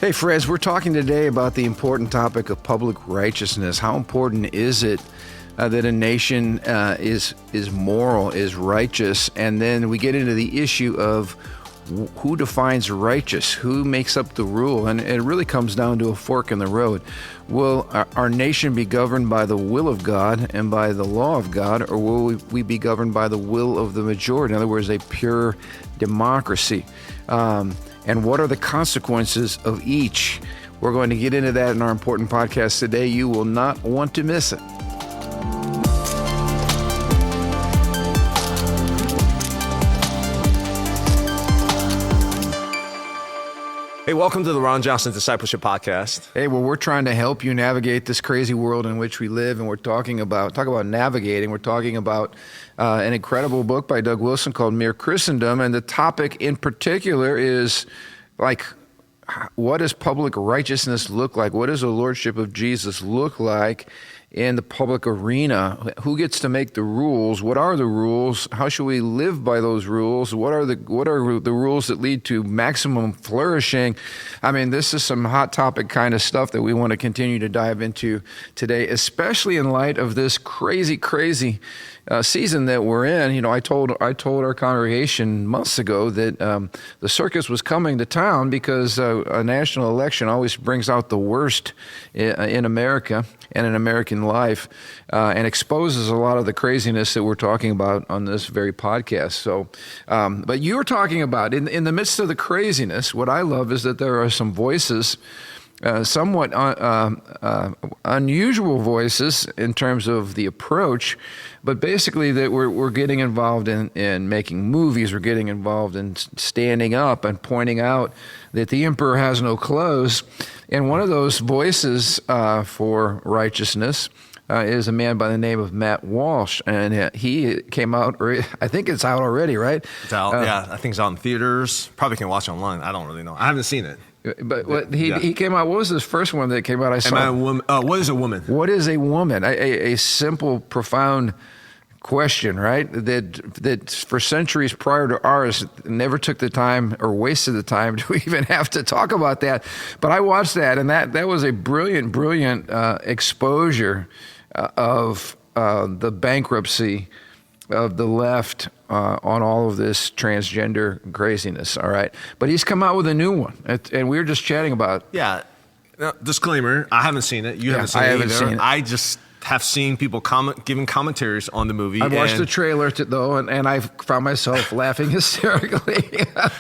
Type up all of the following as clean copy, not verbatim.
Hey friends, we're talking today about the important topic of public righteousness. How important is it that a nation is moral, is righteous? And then we get into the issue of who defines righteous, who makes up the rule, and it really comes down to a fork in the road. Will our nation be governed by the will of God and by the law of God, or will we be governed by the will of the majority? In other words, a pure democracy. And what are the consequences of each? We're going to get into that in our important podcast today. You will not want to miss it. Hey, welcome to the Ron Johnson Discipleship Podcast. Hey, well, we're trying to help you navigate this crazy world in which we live, and we're talking about navigating. We're talking about an incredible book by Doug Wilson called Mere Christendom, and the topic in particular is like, what does public righteousness look like? What does the Lordship of Jesus look like in the public arena? Who gets to make the rules? What are the rules? How should we live by those rules? What are the rules that lead to maximum flourishing? I mean, this is some hot topic kind of stuff that we want to continue to dive into today, especially in light of this crazy season that we're in. You know, I told our congregation months ago that the circus was coming to town because a national election always brings out the worst in America and in American life, and exposes a lot of the craziness that we're talking about on this very podcast. So, but you were talking about in the midst of the craziness, what I love is that there are some voices, somewhat unusual voices in terms of the approach, but basically that we're getting involved in making movies. We're getting involved in standing up and pointing out that the emperor has no clothes. And one of those voices for righteousness is a man by the name of Matt Walsh, and he came out. I think it's out already, right? It's out. Yeah, I think it's out in theaters. Probably can watch it online. I don't really know. I haven't seen it. But he came out. What was his first one that came out? I saw. Am I a woman? What is a woman? What is a woman? A simple, profound question, right? That for centuries prior to ours never took the time or wasted the time to even have to talk about that. But I watched that, and that was a brilliant exposure of the bankruptcy of the left on all of this transgender craziness. All right, but he's come out with a new one, and we were just chatting about. Yeah. Disclaimer: I haven't seen it. You haven't seen it. I haven't seen it. I just have seen people giving commentaries on the movie. I watched the trailer though, and I found myself laughing hysterically.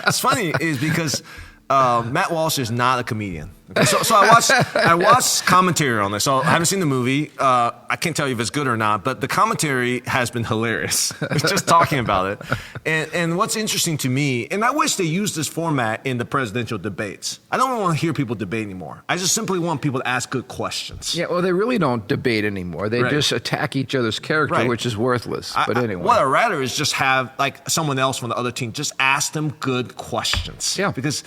It's funny is because Matt Walsh is not a comedian. Okay, so I watched commentary on this. So I haven't seen the movie. I can't tell you if it's good or not, but the commentary has been hilarious. It's just talking about it. And what's interesting to me, and I wish they used this format in the presidential debates. I don't want to hear people debate anymore. I just simply want people to ask good questions. Yeah, well, they really don't debate anymore. They just attack each other's character, which is worthless. But anyway. What I'd rather is just have like someone else from the other team just ask them good questions. Yeah. Because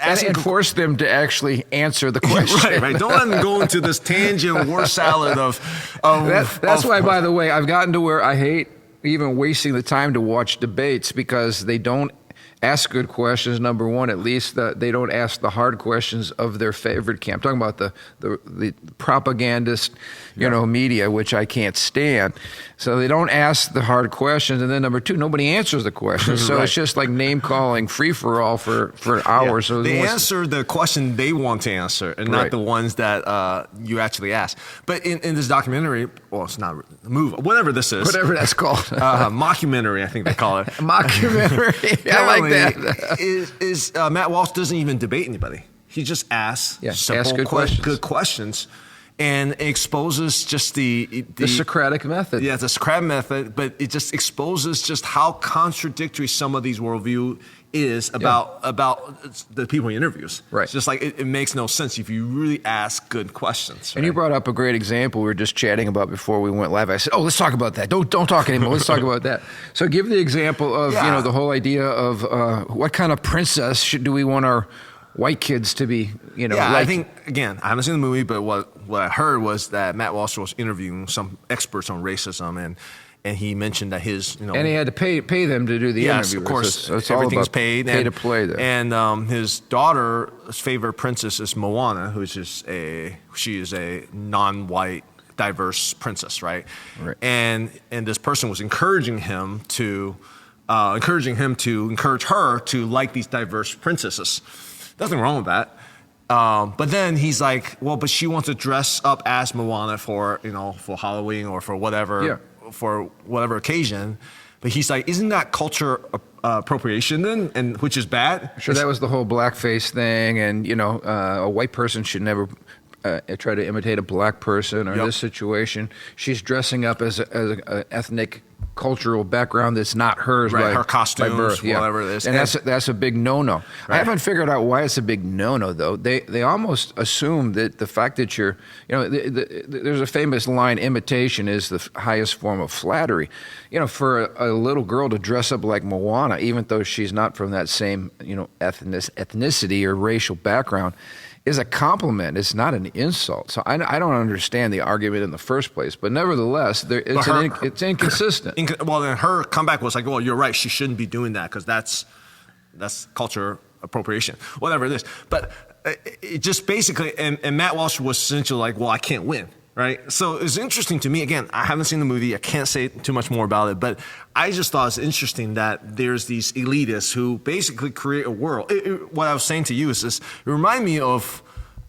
and force them to actually answer the question. Right. Don't let them go into this tangent word salad of that's why, by the way, I've gotten to where I hate even wasting the time to watch debates because they don't ask good questions. Number one, at least they don't ask the hard questions of their favorite camp. I'm talking about the propagandist, media, which I can't stand. So they don't ask the hard questions. And then number two, nobody answers the questions. So It's just like name calling free for all for hours. Yeah. So they answer the question they want to answer and not the ones that you actually ask. But in this documentary, well, it's not a movie, whatever this is. Whatever that's called. Mockumentary, I think they call it. Mockumentary. I like that. Matt Walsh doesn't even debate anybody. He just asks simple, good questions. And exposes just the Socratic method. Yeah, the Socratic method, but it just exposes just how contradictory some of these worldview is about the people he interviews. Right. It's just like it makes no sense if you really ask good questions. Right? And you brought up a great example we were just chatting about before we went live. I said, let's talk about that. Don't talk anymore. Let's talk about that. So give the example of the whole idea of what kind of princess do we want our white kids to be, I think, again, I haven't seen the movie, but what I heard was that Matt Walsh was interviewing some experts on racism, and he mentioned that his, and he had to pay them to do the yes, interview. of course, It's everything's all about paid. Pay to play there. And his daughter's favorite princess is Moana, she is a non-white, diverse princess, right? And this person was encouraging encourage her to like these diverse princesses. Nothing wrong with that. But then he's like, well, but she wants to dress up as Moana for Halloween or for whatever occasion. But he's like, isn't that culture appropriation then? And which is bad. Sure, that was the whole blackface thing, and a white person should never try to imitate a black person. Or in this situation, she's dressing up as an ethnic cultural background that's not hers, right? Her costumes, by birth, whatever it is, and that's a big no-no. Right. I haven't figured out why it's a big no-no though. They almost assume that the fact that you're, there's a famous line: imitation is the highest form of flattery. For a little girl to dress up like Moana, even though she's not from that same ethnicity or racial background, is a compliment. It's not an insult. So I don't understand the argument in the first place. But nevertheless, it's inconsistent. Well, then her comeback was like, well, you're right. She shouldn't be doing that because that's culture appropriation, whatever it is. But it just basically, and Matt Walsh was essentially like, well, I can't win. Right. So it's interesting to me. Again, I haven't seen the movie. I can't say too much more about it. But I just thought it's interesting that there's these elitists who basically create a world. What I was saying to you is this. It reminded me of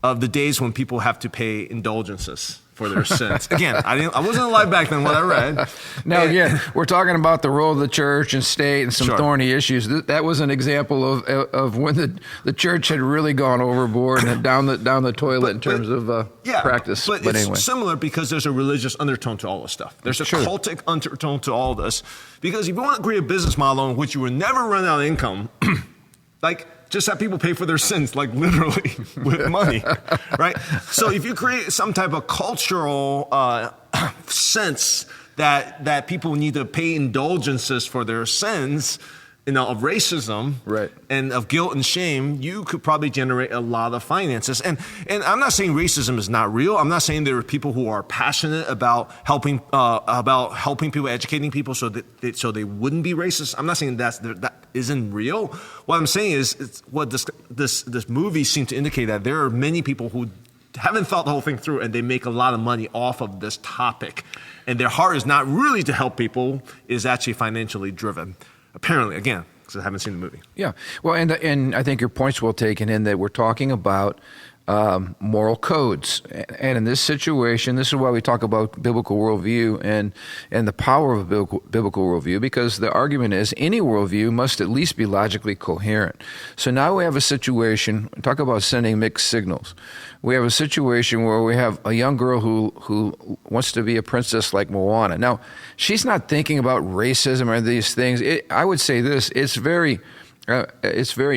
the days when people have to pay indulgences for their sins. Again, I wasn't alive back then when I read. Now, again, we're talking about the role of the church and state and some thorny issues. That was an example of when the church had really gone overboard and down the toilet in terms of practice. But it's anyway, similar because there's a religious undertone to all this stuff. There's a cultic undertone to all this. Because if you want to create a business model in which you will never run out of income, just have people pay for their sins, like literally with money, right? So if you create some type of cultural sense that people need to pay indulgences for their sins, of racism, right, and of guilt and shame, you could probably generate a lot of finances. And I'm not saying racism is not real. I'm not saying there are people who are passionate about helping people, educating people, so they wouldn't be racist. I'm not saying that isn't real. What I'm saying is what this movie seemed to indicate, that there are many people who haven't thought the whole thing through, and they make a lot of money off of this topic, and their heart is not really to help people; is actually financially driven. Apparently, again, because I haven't seen the movie. Yeah. Well, and I think your point's well taken in that we're talking about moral codes. And in this situation, this is why we talk about biblical worldview and the power of a biblical worldview, because the argument is any worldview must at least be logically coherent. So now we have a situation, talk about sending mixed signals. We have a situation where we have a young girl who wants to be a princess like Moana. Now, she's not thinking about racism or these things. I would say this, it's very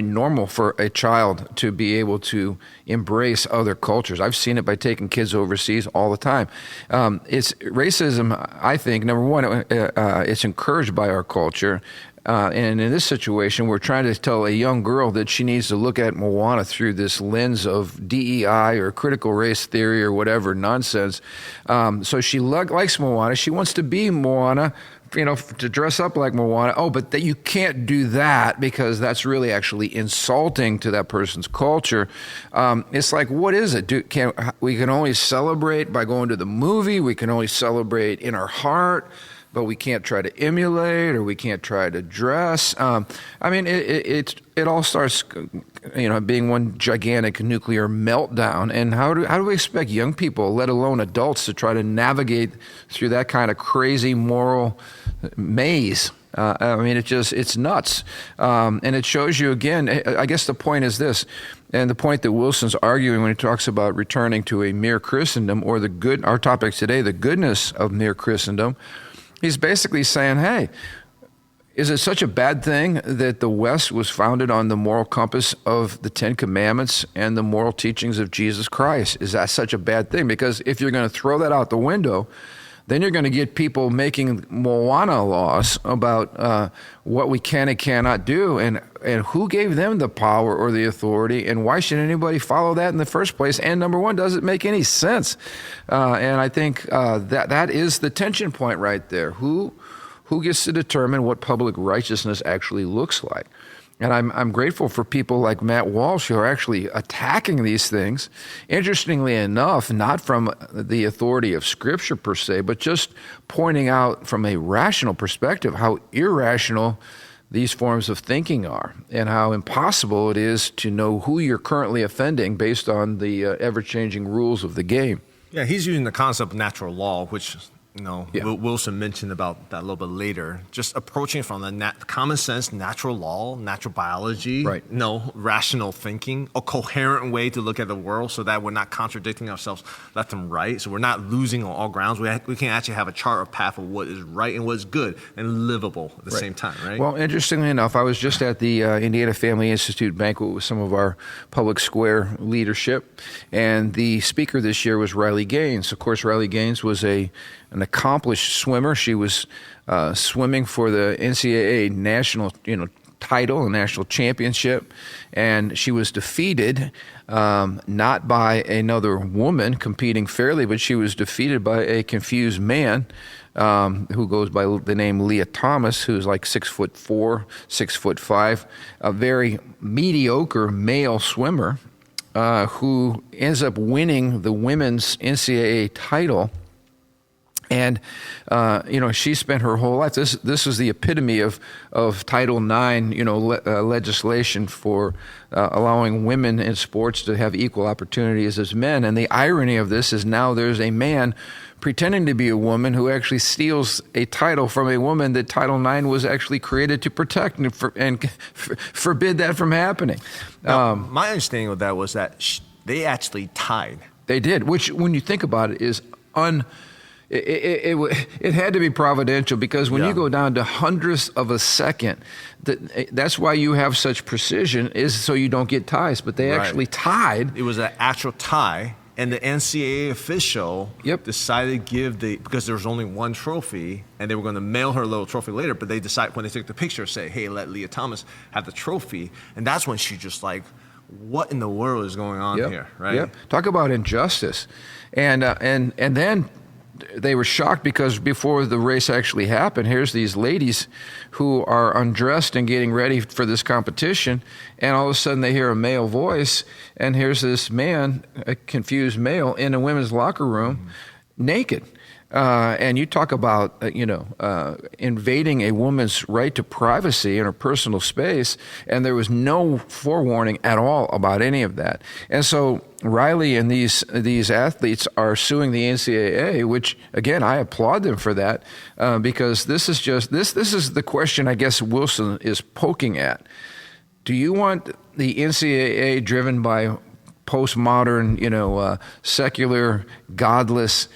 normal for a child to be able to embrace other cultures. I've seen it by taking kids overseas all the time. It's racism, I think, number one, it's encouraged by our culture. And in this situation, we're trying to tell a young girl that she needs to look at Moana through this lens of DEI or critical race theory or whatever nonsense. So she likes Moana. She wants to be Moana, to dress up like Moana. Oh, but that you can't do that because that's really actually insulting to that person's culture. It's like, what is it? We can only celebrate by going to the movie. We can only celebrate in our heart, but we can't try to emulate or we can't try to dress. It all starts, being one gigantic nuclear meltdown. And how do we expect young people, let alone adults, to try to navigate through that kind of crazy moral maze? It's nuts. And it shows you again, I guess the point is this, and the point that Wilson's arguing when he talks about returning to a mere Christendom, or our topic today, the goodness of mere Christendom. He's basically saying, hey, is it such a bad thing that the West was founded on the moral compass of the Ten Commandments and the moral teachings of Jesus Christ? Is that such a bad thing? Because if you're going to throw that out the window, then you're going to get people making Moana laws about what we can and cannot do, and who gave them the power or the authority, and why should anybody follow that in the first place? And number one, does it make any sense? And I think that is the tension point right there. Who who gets to determine what public righteousness actually looks like? And I'm grateful for people like Matt Walsh who are actually attacking these things. Interestingly enough, not from the authority of Scripture per se, but just pointing out from a rational perspective how irrational these forms of thinking are and how impossible it is to know who you're currently offending based on the ever-changing rules of the game. Yeah, he's using the concept of natural law, which Yeah. Wilson mentioned about that a little bit later. Just approaching from the common sense, natural law, natural biology, Right. Rational thinking, a coherent way to look at the world, so that we're not contradicting ourselves left and right. So we're not losing on all grounds. We can actually have a chart or path of what is right and what is good and livable at the same time, right? Well, interestingly enough, I was just at the Indiana Family Institute banquet with some of our public square leadership, and the speaker this year was Riley Gaines. Of course, Riley Gaines was an accomplished swimmer. She was swimming for the NCAA national, title, a national championship, and she was defeated not by another woman competing fairly, but she was defeated by a confused man who goes by the name Leah Thomas, who's like 6'4", 6'5", a very mediocre male swimmer who ends up winning the women's NCAA title. And she spent her whole life. This is the epitome of Title IX, legislation for allowing women in sports to have equal opportunities as men. And the irony of this is now there's a man pretending to be a woman who actually steals a title from a woman that Title IX was actually created to protect and forbid that from happening. Now, my understanding of that was that they actually tied. They did, which, when you think about it, is It had to be providential, because when you go down to hundredths of a second, that's why you have such precision, is so you don't get ties. But they actually tied. It was an actual tie, and the NCAA official decided to give because there was only one trophy, and they were going to mail her a little trophy later, but they decided when they took the picture, say, hey, let Leah Thomas have the trophy. And that's when she just like, what in the world is going on here, right? Yep. Talk about injustice. And then they were shocked, because before the race actually happened, here's these ladies who are undressed and getting ready for this competition, and all of a sudden they hear a male voice, and here's this man, a confused male, in a women's locker room, naked. And you talk about, invading a woman's right to privacy in her personal space, and there was no forewarning at all about any of that. And so Riley and these athletes are suing the NCAA, which, again, I applaud them for that, because this is the question I guess Wilson is poking at. Do you want the NCAA driven by postmodern, secular, godless,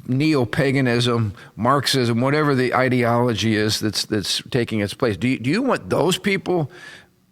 neo-paganism, Marxism, whatever the ideology is that's taking its place? Do you want those people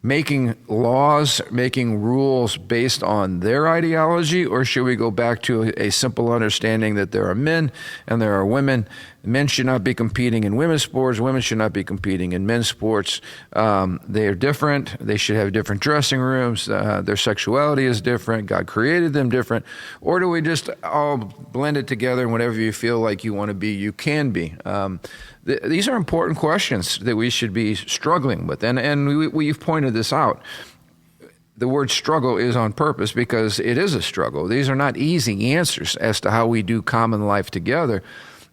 making laws, making rules based on their ideology, or should we go back to a simple understanding that there are men and there are women? Men should not be competing in women's sports. Women should not be competing in men's sports. They are different. They should have different dressing rooms. Their sexuality is different. God created them different. Or do we just all blend it together, and whatever you feel like you want to be, you can be? These are important questions that we should be struggling with. And we've pointed this out. The word struggle is on purpose, because it is a struggle. These are not easy answers as to how we do common life together.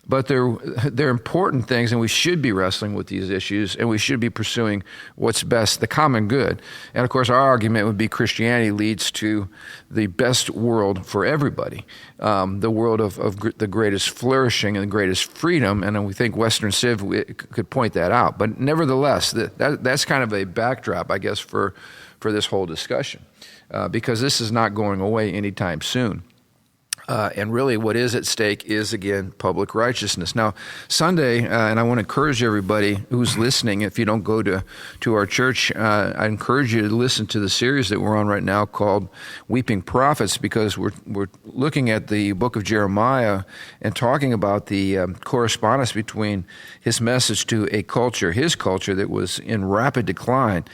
But they're important things, and we should be wrestling with these issues, and we should be pursuing what's best, the common good. And of course, our argument would be Christianity leads to the best world for everybody, the world of the greatest flourishing and the greatest freedom. And we think Western Civ could point that out. But nevertheless, that's kind of a backdrop, I guess, for this whole discussion, because this is not going away anytime soon. And really what is at stake is, again, public righteousness. Now, Sunday, and I want to encourage everybody who's listening, if you don't go to our church, I encourage you to listen to the series that we're on right now called Weeping Prophets, because we're looking at the book of Jeremiah and talking about the correspondence between his message to a culture, his culture that was in rapid decline,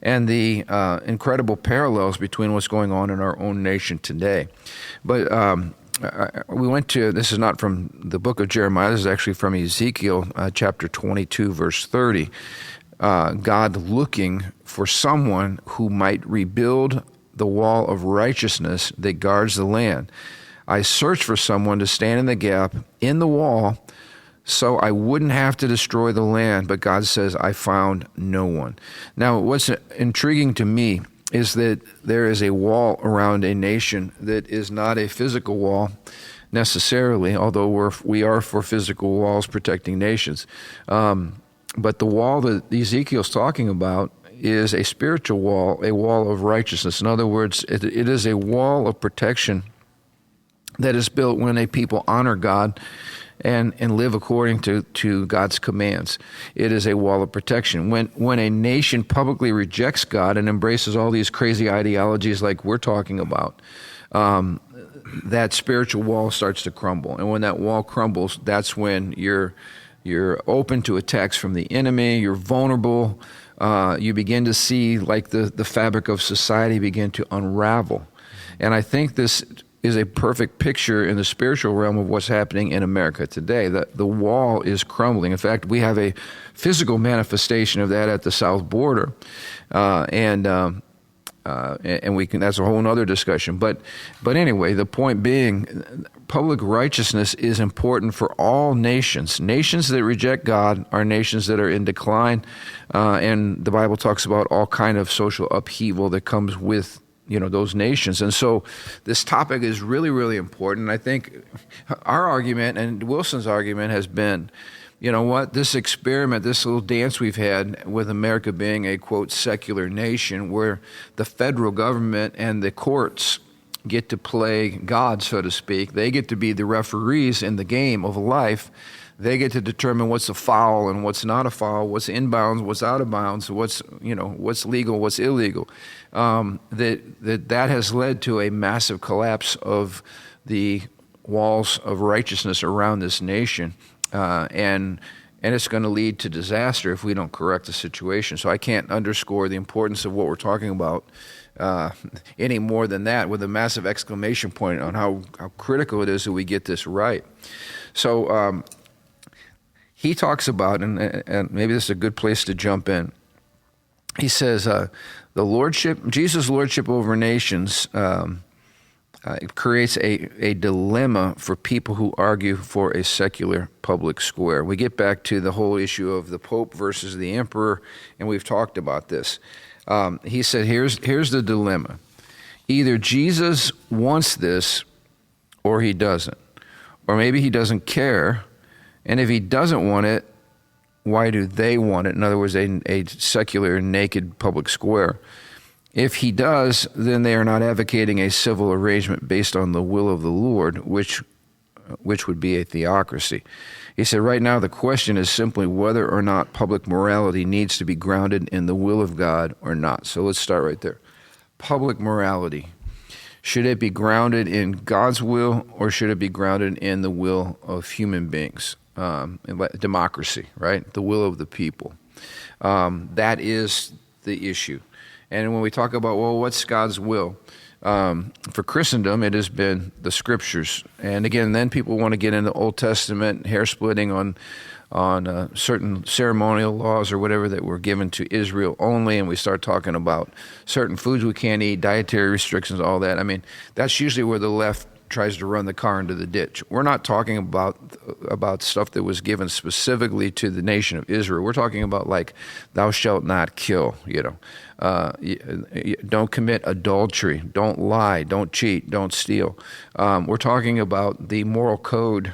and the incredible parallels between what's going on in our own nation today. But we went to, this is not from the book of Jeremiah, this is actually from Ezekiel chapter 22, verse 30. God looking for someone who might rebuild the wall of righteousness that guards the land. I searched for someone to stand in the gap in the wall so I wouldn't have to destroy the land, but God says, I found no one. Now, what's intriguing to me is that there is a wall around a nation that is not a physical wall necessarily, although we are for physical walls protecting nations. But the wall that Ezekiel's talking about is a spiritual wall, a wall of righteousness. In other words, it is a wall of protection that is built when a people honor God and live according to God's commands. It is a wall of protection. When a nation publicly rejects God and embraces all these crazy ideologies like we're talking about, that spiritual wall starts to crumble. And when that wall crumbles, that's when you're open to attacks from the enemy, you're vulnerable, you begin to see like the fabric of society begin to unravel. And I think this is a perfect picture in the spiritual realm of what's happening in America today. The wall is crumbling. In fact, we have a physical manifestation of that at the south border, and we can. That's a whole other discussion. But anyway, the point being, public righteousness is important for all nations. Nations that reject God are nations that are in decline, and the Bible talks about all kind of social upheaval that comes with those nations. And so this topic is really, really important. I think our argument and Wilson's argument has been, this experiment, this little dance we've had with America being a, quote, secular nation where the federal government and the courts get to play God, so to speak. They get to be the referees in the game of life. They get to determine what's a foul and what's not a foul, what's in bounds, what's out of bounds, what's legal, what's illegal. That has led to a massive collapse of the walls of righteousness around this nation, and it's going to lead to disaster if we don't correct the situation. So I can't underscore the importance of what we're talking about any more than that, with a massive exclamation point on how critical it is that we get this right. So he talks about, and maybe this is a good place to jump in. He says Jesus' lordship over nations creates a dilemma for people who argue for a secular public square. We get back to the whole issue of the Pope versus the Emperor, and we've talked about this. He said, here's the dilemma. Either Jesus wants this or he doesn't. Or maybe he doesn't care. And if he doesn't want it, why do they want it? In other words, a secular, naked public square. If he does, then they are not advocating a civil arrangement based on the will of the Lord, which would be a theocracy. He said, right now the question is simply whether or not public morality needs to be grounded in the will of God or not. So let's start right there. Public morality. Should it be grounded in God's will, or should it be grounded in the will of human beings? Democracy, right? The will of the people. That is the issue. And when we talk about, what's God's will? For Christendom, it has been the Scriptures. And again, then people want to get into Old Testament hair splitting on certain ceremonial laws or whatever that were given to Israel only, and we start talking about certain foods we can't eat, dietary restrictions, all that. I mean, that's usually where the left tries to run the car into the ditch. We're not talking about stuff that was given specifically to the nation of Israel. We're talking about like, thou shalt not kill, don't commit adultery, don't lie, don't cheat, don't steal. We're talking about the moral code,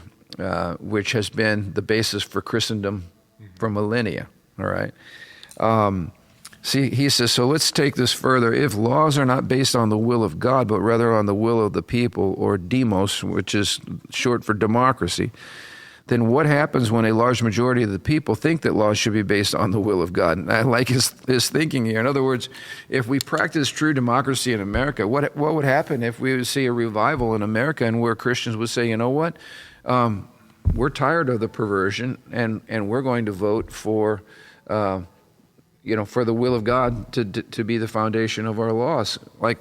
which has been the basis for Christendom for millennia, all right? He says, so let's take this further. If laws are not based on the will of God, but rather on the will of the people, or demos, which is short for democracy, then what happens when a large majority of the people think that laws should be based on the will of God? And I like his thinking here. In other words, if we practice true democracy in America, what would happen if we would see a revival in America and where Christians would say, you know what, we're tired of the perversion, and we're going to vote for for the will of God to be the foundation of our laws. Like,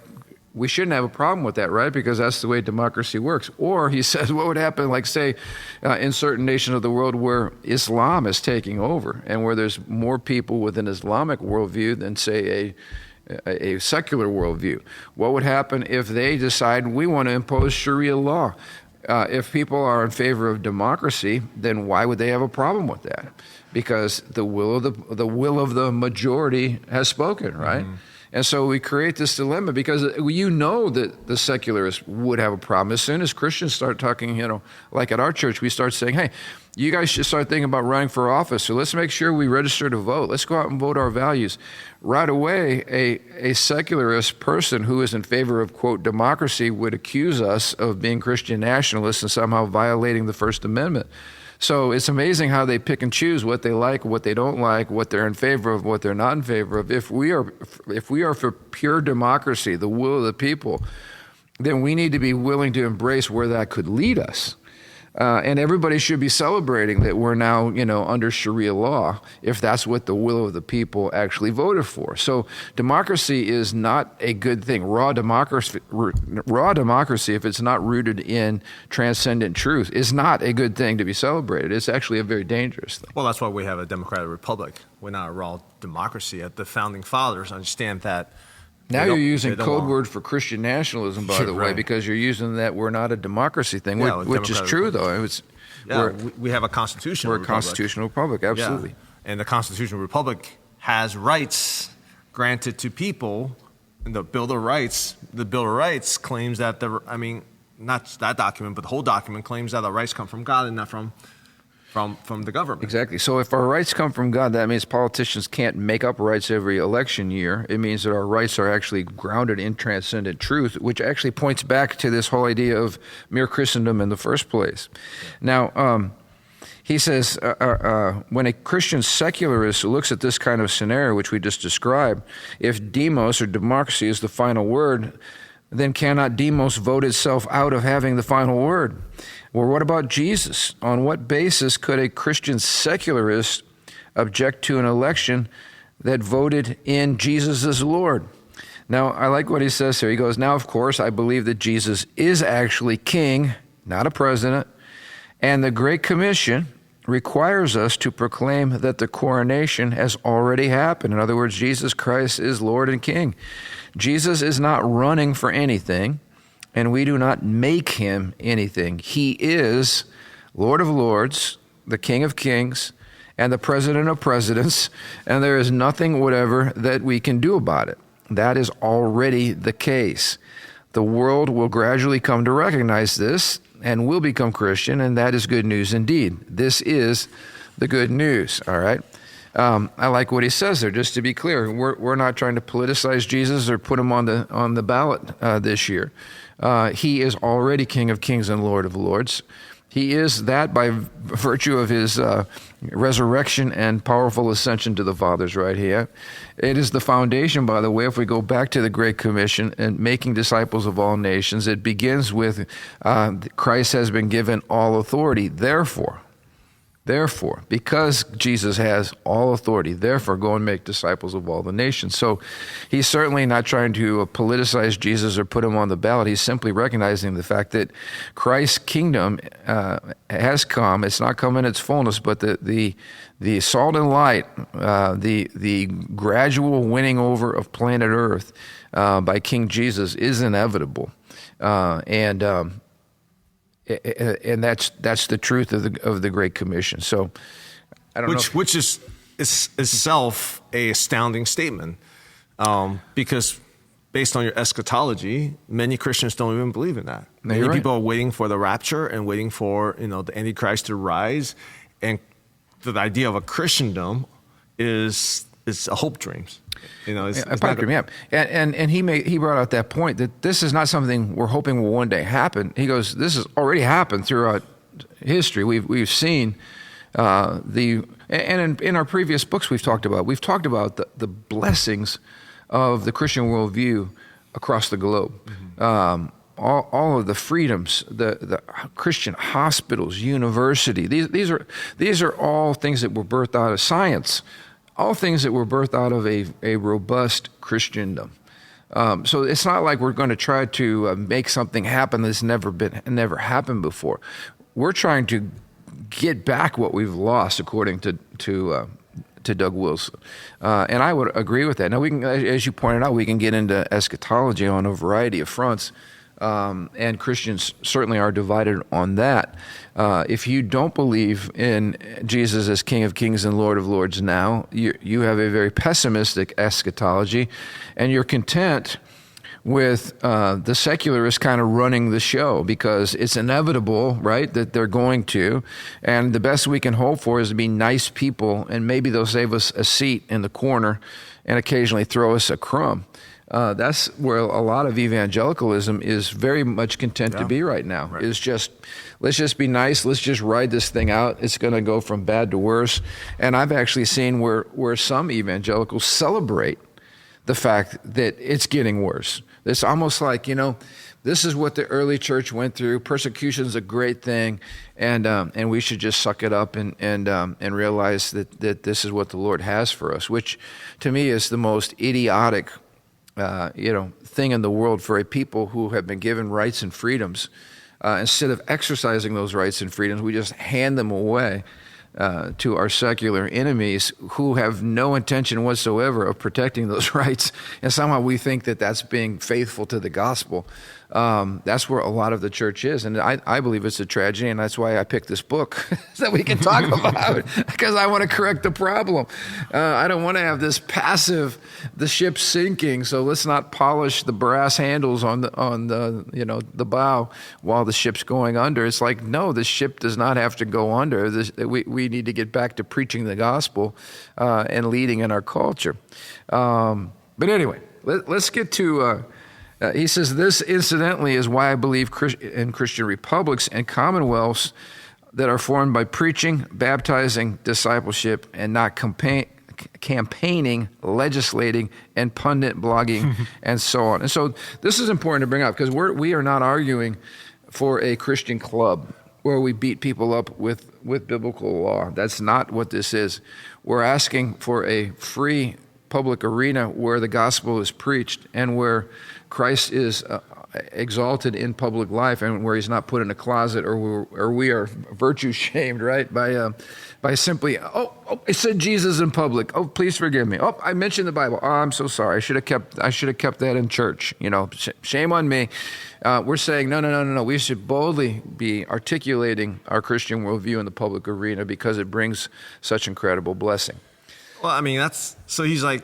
we shouldn't have a problem with that, right? Because that's the way democracy works. Or he says, what would happen, like, say, in certain nations of the world where Islam is taking over and where there's more people with an Islamic worldview than, say, a secular worldview? What would happen if they decide we want to impose Sharia law? If people are in favor of democracy, then why would they have a problem with that? Because the will of the majority has spoken, right? Mm-hmm. And so we create this dilemma because you know that the secularists would have a problem. As soon as Christians start talking, like at our church, we start saying, hey, you guys should start thinking about running for office. So let's make sure we register to vote. Let's go out and vote our values. Right away, a secularist person who is in favor of, quote, democracy would accuse us of being Christian nationalists and somehow violating the First Amendment. So it's amazing how they pick and choose what they like, what they don't like, what they're in favor of, what they're not in favor of. If we are for pure democracy, the will of the people, then we need to be willing to embrace where that could lead us. And everybody should be celebrating that we're now, under Sharia law, if that's what the will of the people actually voted for. So democracy is not a good thing. Raw democracy, if it's not rooted in transcendent truth, is not a good thing to be celebrated. It's actually a very dangerous thing. Well, that's why we have a democratic republic. We're not a raw democracy. The founding fathers understand that. Now you're using code word for Christian nationalism, by the way, right, because you're using that we're not a democracy thing, which is true, though. We have a constitutional republic. We're a constitutional republic, absolutely. Yeah. And the constitutional republic has rights granted to people. And the Bill of Rights claims that not that document, but the whole document claims that the rights come from God and not from the government. Exactly. So if our rights come from God, that means politicians can't make up rights every election year. It means that our rights are actually grounded in transcendent truth, which actually points back to this whole idea of mere Christendom in the first place. Now, he says, when a Christian secularist looks at this kind of scenario, which we just described, if demos or democracy is the final word, then cannot demos vote itself out of having the final word? Well, what about Jesus? On what basis could a Christian secularist object to an election that voted in Jesus as Lord? Now, I like what he says here. He goes, now, of course, I believe that Jesus is actually king, not a president, and the Great Commission requires us to proclaim that the coronation has already happened. In other words, Jesus Christ is Lord and King. Jesus is not running for anything, and we do not make him anything. He is Lord of Lords, the King of Kings, and the President of Presidents, and there is nothing whatever that we can do about it. That is already the case. The world will gradually come to recognize this and will become Christian, and that is good news indeed. This is the good news, all right? I like what he says there, just to be clear. We're not trying to politicize Jesus or put him on the ballot this year. He is already King of Kings and Lord of Lords. He is that by virtue of his resurrection and powerful ascension to the Father's right hand. It is the foundation, by the way, if we go back to the Great Commission and making disciples of all nations, it begins with Christ has been given all authority. Therefore, because Jesus has all authority, therefore go and make disciples of all the nations. So he's certainly not trying to politicize Jesus or put him on the ballot. He's simply recognizing the fact that Christ's kingdom has come. It's not come in its fullness, but the salt and light, the gradual winning over of planet Earth by King Jesus is inevitable. And that's the truth of the Great Commission. So, I don't know. Which is itself a astounding statement, because based on your eschatology, many Christians don't even believe in that. Many people are waiting for the rapture and waiting for the Antichrist to rise, and the idea of a Christendom is a hope dreams. And he brought out that point that this is not something we're hoping will one day happen. He goes, this has already happened throughout history. We've seen in our previous books we've talked about the blessings of the Christian worldview across the globe. Mm-hmm. All of the freedoms, the Christian hospitals, university. These are all things that were birthed out of science. All things that were birthed out of a robust Christendom. So it's not like we're going to try to make something happen that's never happened before. We're trying to get back what we've lost, according to Doug Wilson, and I would agree with that. Now, we can, as you pointed out, we can get into eschatology on a variety of fronts, and Christians certainly are divided on that. If you don't believe in Jesus as King of Kings and Lord of Lords now, you have a very pessimistic eschatology, and you're content with the secularists kind of running the show because it's inevitable, right, that they're going to. And the best we can hope for is to be nice people, and maybe they'll save us a seat in the corner and occasionally throw us a crumb. That's where a lot of evangelicalism is very much content to be right now. Right. Is just, let's just be nice. Let's just ride this thing out. It's going to go from bad to worse. And I've actually seen where some evangelicals celebrate the fact that it's getting worse. It's almost like, this is what the early church went through. Persecution is a great thing, and we should just suck it up and realize that this is what the Lord has for us, which to me is the most idiotic thing in the world for a people who have been given rights and freedoms. Instead of exercising those rights and freedoms, we just hand them away to our secular enemies who have no intention whatsoever of protecting those rights. And somehow we think that that's being faithful to the gospel. That's where a lot of the church is. And I believe it's a tragedy, and that's why I picked this book that we can talk about, because I want to correct the problem. I don't want to have this passive, the ship's sinking, so let's not polish the brass handles on the bow while the ship's going under. It's like, no, the ship does not have to go under. We need to get back to preaching the gospel and leading in our culture. But anyway, let's get to... he says, this incidentally is why I believe in Christian republics and commonwealths that are formed by preaching, baptizing, discipleship, and not campaigning, legislating, and pundit blogging, and so on. And so this is important to bring up because we are not arguing for a Christian club where we beat people up with biblical law. That's not what this is. We're asking for a free public arena where the gospel is preached and where Christ is exalted in public life, and where he's not put in a closet or we are virtue shamed, right? By simply, it said Jesus in public. Oh, please forgive me. Oh, I mentioned the Bible. Oh, I'm so sorry. I should have kept that in church. Shame on me. We're saying no. We should boldly be articulating our Christian worldview in the public arena because it brings such incredible blessing. Well, I mean, so he's like,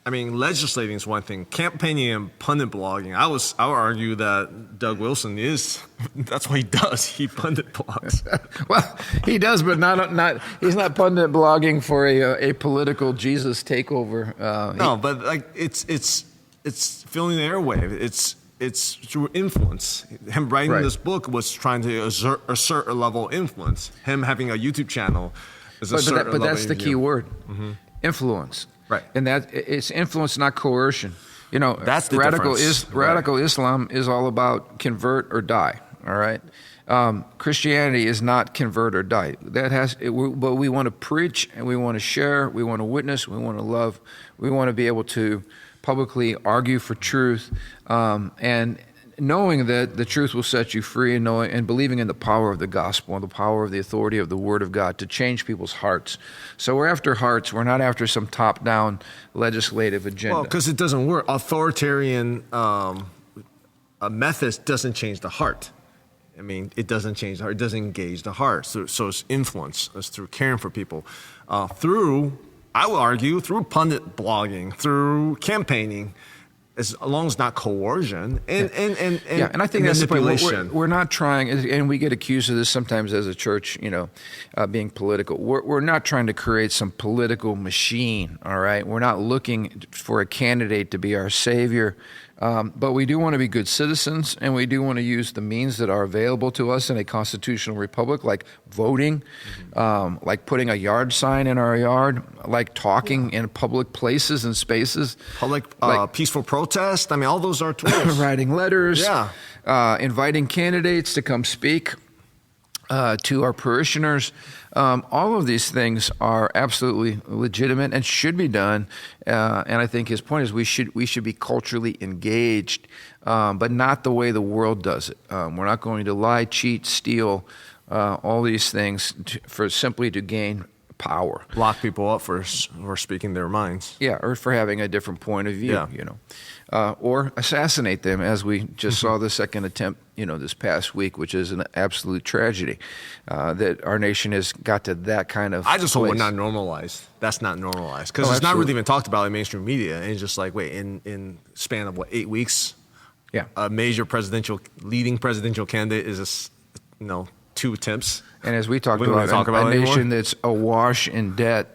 legislating is one thing. Campaigning and pundit blogging, I would argue that Doug Wilson that's what he does. He pundit blogs. Well, he does, but he's not pundit blogging for a political Jesus takeover. No, but like it's filling the airwave. It's through influence. Him writing this book was trying to assert a level of influence. Him having a YouTube channel is a certain level. But that's the key word. Mm-hmm. Influence. Right. And that it's influence, not coercion. That's the radical difference. Radical Islam is all about convert or die. All right. Christianity is not convert or die. But we want to preach and we want to share. We want to witness. We want to love. We want to be able to publicly argue for truth, and knowing that the truth will set you free, and believing in the power of the gospel and the power of the authority of the Word of God to change people's hearts. So we're after hearts. We're not after some top-down legislative agenda. Well, because it doesn't work. Authoritarian methods doesn't change the heart. It doesn't change the heart. It doesn't engage the heart. So it's influence. It's through caring for people. I would argue, through pundit blogging, through campaigning, as long as not coercion and I think that's the point. We're not trying, and we get accused of this sometimes as a church, being political. We're not trying to create some political machine, all right? We're not looking for a candidate to be our savior, but we do want to be good citizens, and we do want to use the means that are available to us in a constitutional republic, like voting, like putting a yard sign in our yard, like talking in public places and spaces. Public peaceful protest. All those are tools. Writing letters. Yeah. Inviting candidates to come speak. to our parishioners. All of these things are absolutely legitimate and should be done. And I think his point is we should be culturally engaged, but not the way the world does it. We're not going to lie, cheat, steal, all these things simply to gain power. Lock people up for speaking their minds. Yeah, or for having a different point of view, or assassinate them, as we just saw the second attempt, this past week, which is an absolute tragedy that our nation has got to that kind of I just hope place. we're not normalized. That's not normalized because Oh, it's not really absolutely. even talked about in mainstream media. And it's just like, wait, in span of 8 weeks, Yeah. a major leading presidential candidate is 2 attempts. And as we talked We don't about, wanna talk about a it anymore. nation that's awash in debt,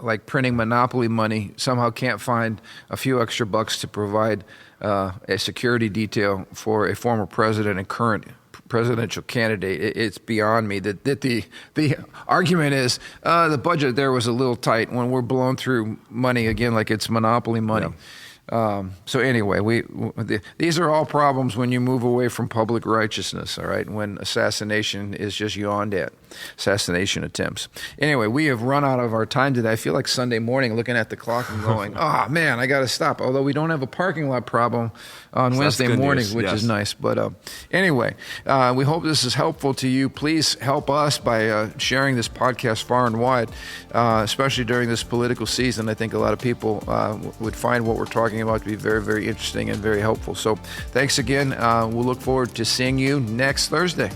like printing monopoly money, somehow can't find a few extra bucks to provide a security detail for a former president and current presidential candidate. It's beyond me that the argument is the budget there was a little tight when we're blowing through money again like it's monopoly money. So anyway, these are all problems when you move away from public righteousness, all right, when assassination is just yawned at, assassination attempts. Anyway, we have run out of our time today. I feel like Sunday morning looking at the clock and going, oh, man, I got to stop. Although we don't have a parking lot problem on Wednesday good morning, news, which yes. is nice. But anyway, we hope this is helpful to you. Please help us by sharing this podcast far and wide, especially during this political season. I think a lot of people would find what we're talking about to be very, very interesting and very helpful. So thanks again. We'll look forward to seeing you next Thursday.